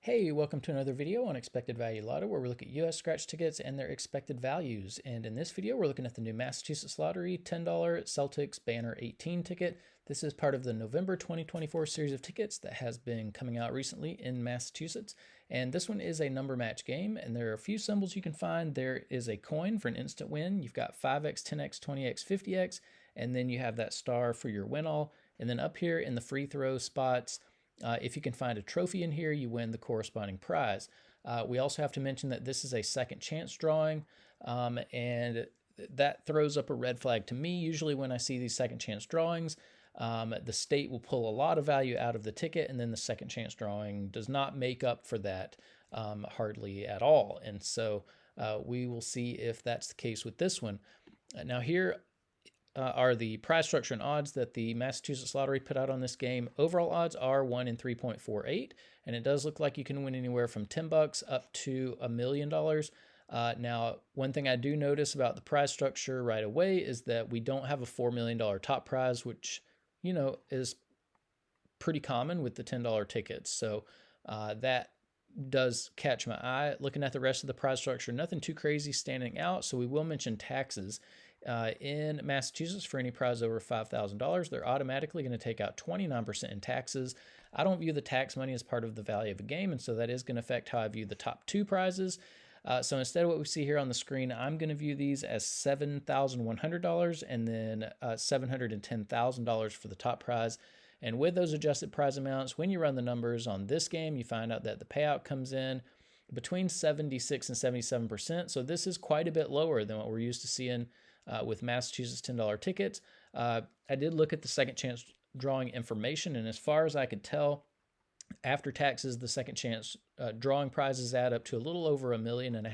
Hey, welcome to another video on Expected Value Lotto, where we look at US scratch tickets and their expected values. And in this video, we're looking at the new Massachusetts Lottery $10 Celtics Banner 18 ticket. This is part of the November 2024 series of tickets that has been coming out recently in Massachusetts. And this one is a number match game, and there are a few symbols you can find. There is a coin for an instant win. You've got 5x, 10x, 20x, 50x, and then you have that star for your win all. And then up here in the free throw spots, if you can find a trophy in here, you win the corresponding prize. We also have to mention that this is a second chance drawing, and that throws up a red flag to me. Usually when I see these second chance drawings, the state will pull a lot of value out of the ticket, and then the second chance drawing does not make up for that hardly at all. And so we will see if that's the case with this one. Now here are the prize structure and odds that the Massachusetts Lottery put out on this game. Overall odds are 1 in 3.48, and it does look like you can win anywhere from $10 up to $1 million. Now, one thing I do notice about the prize structure right away is that we don't have a $4 million top prize, which, is pretty common with the $10 tickets. So that does catch my eye. Looking at the rest of the prize structure, nothing too crazy standing out. So we will mention taxes. In Massachusetts, for any prize over $5,000, they're automatically going to take out 29% in taxes. I don't view the tax money as part of the value of a game, and so that is going to affect how I view the top two prizes. So instead of what we see here on the screen, I'm going to view these as $7,100 and then $710,000 for the top prize. And with those adjusted prize amounts, when you run the numbers on this game, you find out that the payout comes in between 76 and 77%. So this is quite a bit lower than what we're used to seeing with Massachusetts $10 tickets. I did look at the second chance drawing information, and as far as I could tell, after taxes, the second chance drawing prizes add up to a little over $1.5 million.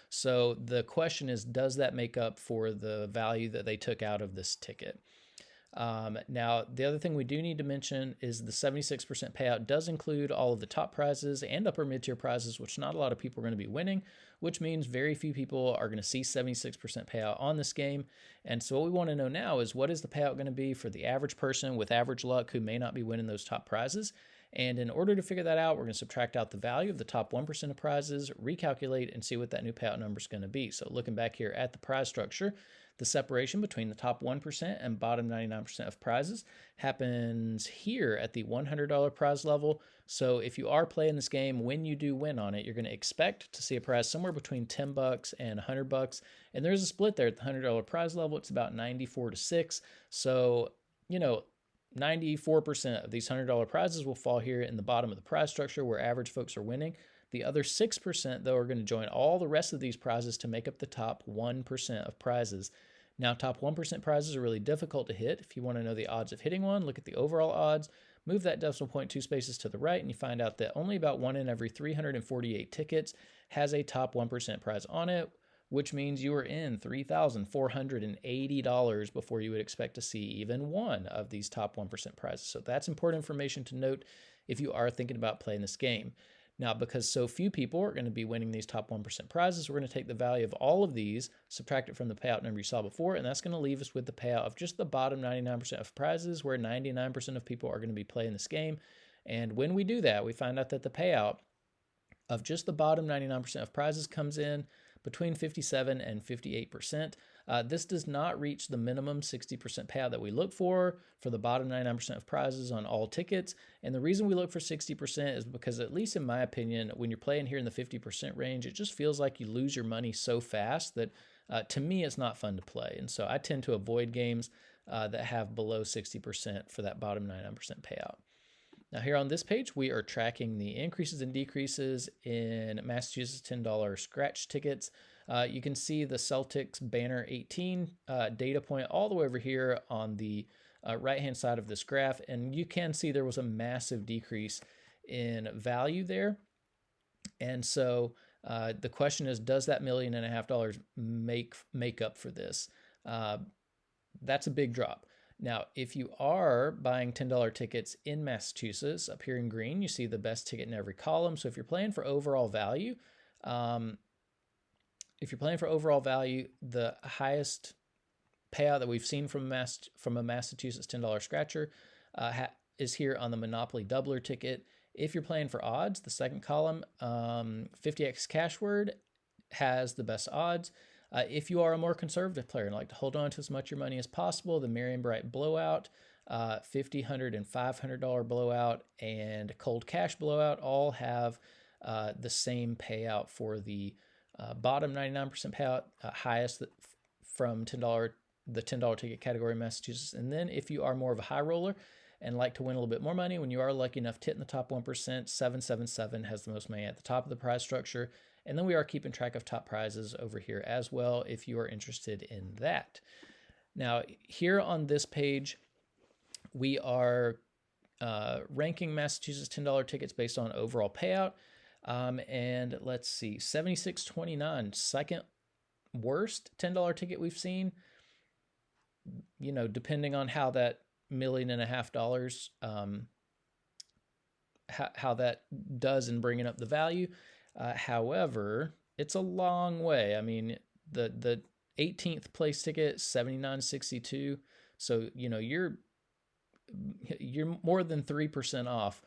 So the question is, does that make up for the value that they took out of this ticket? Now, the other thing we do need to mention is the 76% payout does include all of the top prizes and upper mid-tier prizes, which not a lot of people are going to be winning, which means very few people are going to see 76% payout on this game. And so what we want to know now is, what is the payout going to be for the average person with average luck who may not be winning those top prizes? And in order to figure that out, we're going to subtract out the value of the top 1% of prizes, recalculate, and see what that new payout number is going to be. So looking back here at the prize structure, the separation between the top 1% and bottom 99% of prizes happens here at the $100 prize level. So if you are playing this game, when you do win on it, you're going to expect to see a prize somewhere between $10 and $100. And there's a split there at the $100 prize level. It's about 94-6. So, 94% of these $100 prizes will fall here in the bottom of the prize structure where average folks are winning. The other 6%, though, are going to join all the rest of these prizes to make up the top 1% of prizes. Now, top 1% prizes are really difficult to hit. If you want to know the odds of hitting one, look at the overall odds, move that decimal point 2 spaces to the right, and you find out that only about 1 in every 348 tickets has a top 1% prize on it, which means you are in $3,480 before you would expect to see even one of these top 1% prizes. So that's important information to note if you are thinking about playing this game. Now, because so few people are going to be winning these top 1% prizes, we're going to take the value of all of these, subtract it from the payout number you saw before, and that's going to leave us with the payout of just the bottom 99% of prizes, where 99% of people are going to be playing this game. And when we do that, we find out that the payout of just the bottom 99% of prizes comes in between 57 and 58%. This does not reach the minimum 60% payout that we look for the bottom 99% of prizes on all tickets. And the reason we look for 60% is because, at least in my opinion, when you're playing here in the 50% range, it just feels like you lose your money so fast that to me, it's not fun to play. And so I tend to avoid games that have below 60% for that bottom 99% payout. Now here on this page, we are tracking the increases and decreases in Massachusetts $10 scratch tickets. You can see the Celtics Banner 18 data point all the way over here on the right-hand side of this graph, and you can see there was a massive decrease in value there. And so the question is, does that $1.5 million make up for this? That's a big drop. Now, if you are buying $10 tickets in Massachusetts, up here in green, you see the best ticket in every column. So if you're playing for overall value, the highest payout that we've seen from a Massachusetts $10 scratcher is here on the Monopoly Doubler ticket. If you're playing for odds, the second column, 50x cash word has the best odds. If you are a more conservative player and like to hold on to as much of your money as possible, the Marion Bright Blowout, $50, $100, and $500 blowout, and Cold Cash Blowout all have the same payout for the bottom 99% payout, highest from $10, the $10 ticket category in Massachusetts. And then if you are more of a high roller and like to win a little bit more money, when you are lucky enough to hit in the top 1%, 777 has the most money at the top of the prize structure. And then we are keeping track of top prizes over here as well if you are interested in that. Now, here on this page, we are ranking Massachusetts $10 tickets based on overall payout. And let's see, 76.29, second worst $10 ticket we've seen. You know, depending on how that $1.5 million, how that does in bringing up the value. However, it's a long way. I mean, the 18th place ticket, 79.62. So, you know, you're more than 3% off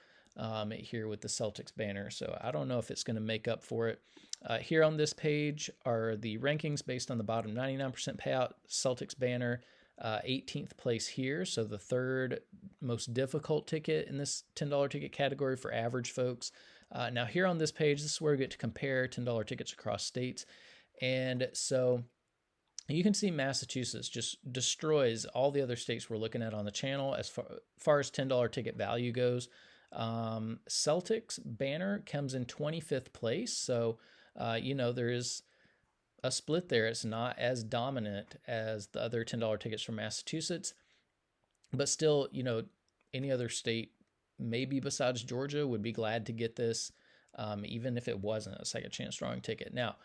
here with the Celtics banner. So I don't know if it's going to make up for it. Here on this page are the rankings based on the bottom 99% payout. Celtics banner, 18th place here. So the third most difficult ticket in this $10 ticket category for average folks. Now here on this page, this is where we get to compare $10 tickets across states. And so you can see Massachusetts just destroys all the other states we're looking at on the channel as far as $10 ticket value goes. Celtics banner comes in 25th place. So, you know, there is a split there. It's not as dominant as the other $10 tickets from Massachusetts, but still, you know, any other state, maybe besides Georgia, would be glad to get this, even if it wasn't a second chance drawing ticket. Now,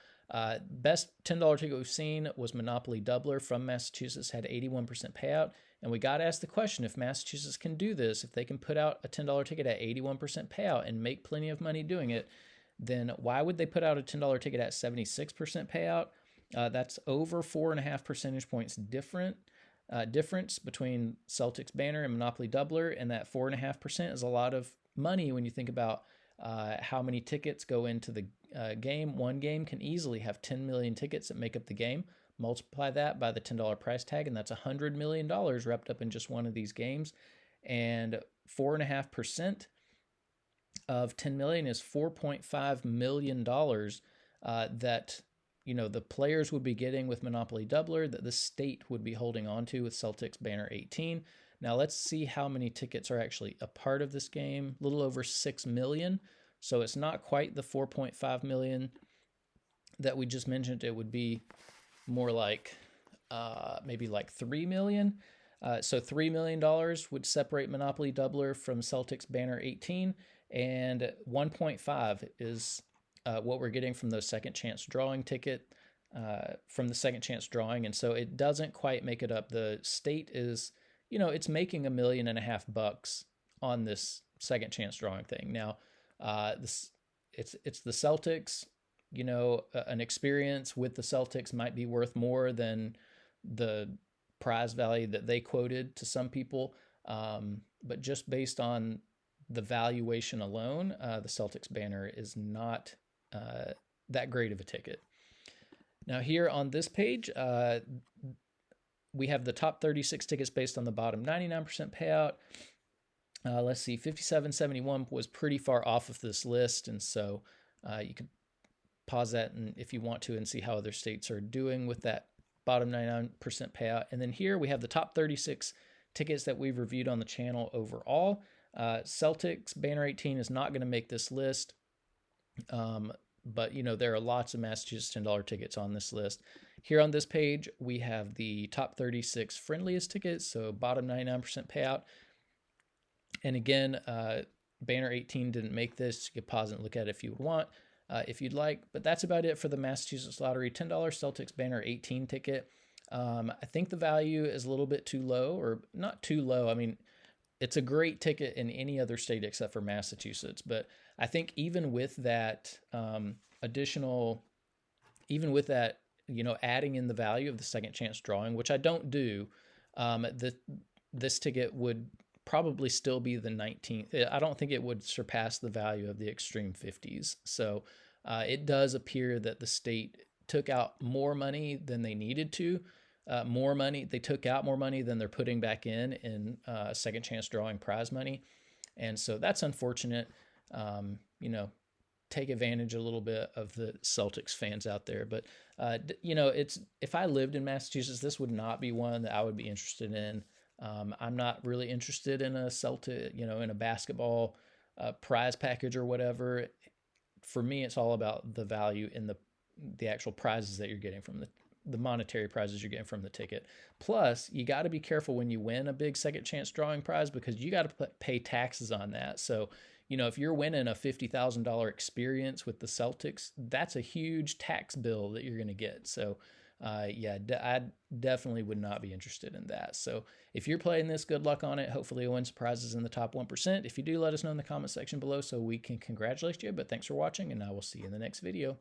best $10 ticket we've seen was Monopoly Doubler from Massachusetts, had 81% payout. And we got to ask the question, if Massachusetts can do this, if they can put out a $10 ticket at 81% payout and make plenty of money doing it, then why would they put out a $10 ticket at 76% payout? That's over 4.5 percentage points difference between Celtics banner and Monopoly Doubler, and that 4.5% is a lot of money when you think about how many tickets go into the game. One game can easily have 10 million tickets that make up the game. Multiply that by the $10 price tag, and that's $100 million wrapped up in just one of these games. And 4.5% of 10 million is $4.5 million that, you know, the players would be getting with Monopoly Doubler that the state would be holding on to with Celtics Banner 18. Now let's see how many tickets are actually a part of this game. A little over 6 million. So it's not quite the 4.5 million that we just mentioned. It would be more like maybe like 3 million. So $3 million would separate Monopoly Doubler from Celtics Banner 18, and 1.5 is what we're getting from those second chance drawing ticket, from the second chance drawing. And so it doesn't quite make it up. The state is, you know, it's making $1.5 million on this second chance drawing thing. Now, it's the Celtics. You know, an experience with the Celtics might be worth more than the prize value that they quoted to some people. But just based on the valuation alone, the Celtics banner is not that great of a ticket. Now here on this page, we have the top 36 tickets based on the bottom 99% payout. Let's see, 57.71 was pretty far off of this list, and so you could pause that and if you want to and see how other states are doing with that bottom 99% payout. And then here we have the top 36 tickets that we've reviewed on the channel overall. Celtics Banner 18 is not going to make this list, but you know, there are lots of Massachusetts $10 tickets on this list. Here on this page, we have the top 36 friendliest tickets, so bottom 99% payout. And again, Banner 18 didn't make this. You could pause and look at it if you would want, if you'd like. But that's about it for the Massachusetts Lottery $10 Celtics Banner 18 ticket. I think the value is a little bit too low, or not too low. I mean, it's a great ticket in any other state except for Massachusetts. But I think even with that you know, adding in the value of the second chance drawing, which I don't do, this ticket would probably still be the 19th. I don't think it would surpass the value of the extreme 50s. So it does appear that the state took out more money than they needed to. More money, they took out more money than they're putting back in second chance drawing prize money. And so that's unfortunate. You know, take advantage a little bit of the Celtics fans out there. But you know, it's if I lived in Massachusetts, this would not be one that I would be interested in. I'm not really interested in a Celtic, you know, in a basketball prize package or whatever. For me, it's all about the value in the actual prizes that you're getting from the monetary prizes you're getting from the ticket. Plus, you got to be careful when you win a big second chance drawing prize because you got to pay taxes on that. So, you know, if you're winning a $50,000 experience with the Celtics, that's a huge tax bill that you're going to get. So, yeah, I definitely would not be interested in that. So if you're playing this, good luck on it. Hopefully you'll win some prizes in the top 1%. If you do, let us know in the comment section below so we can congratulate you. But thanks for watching, and I will see you in the next video.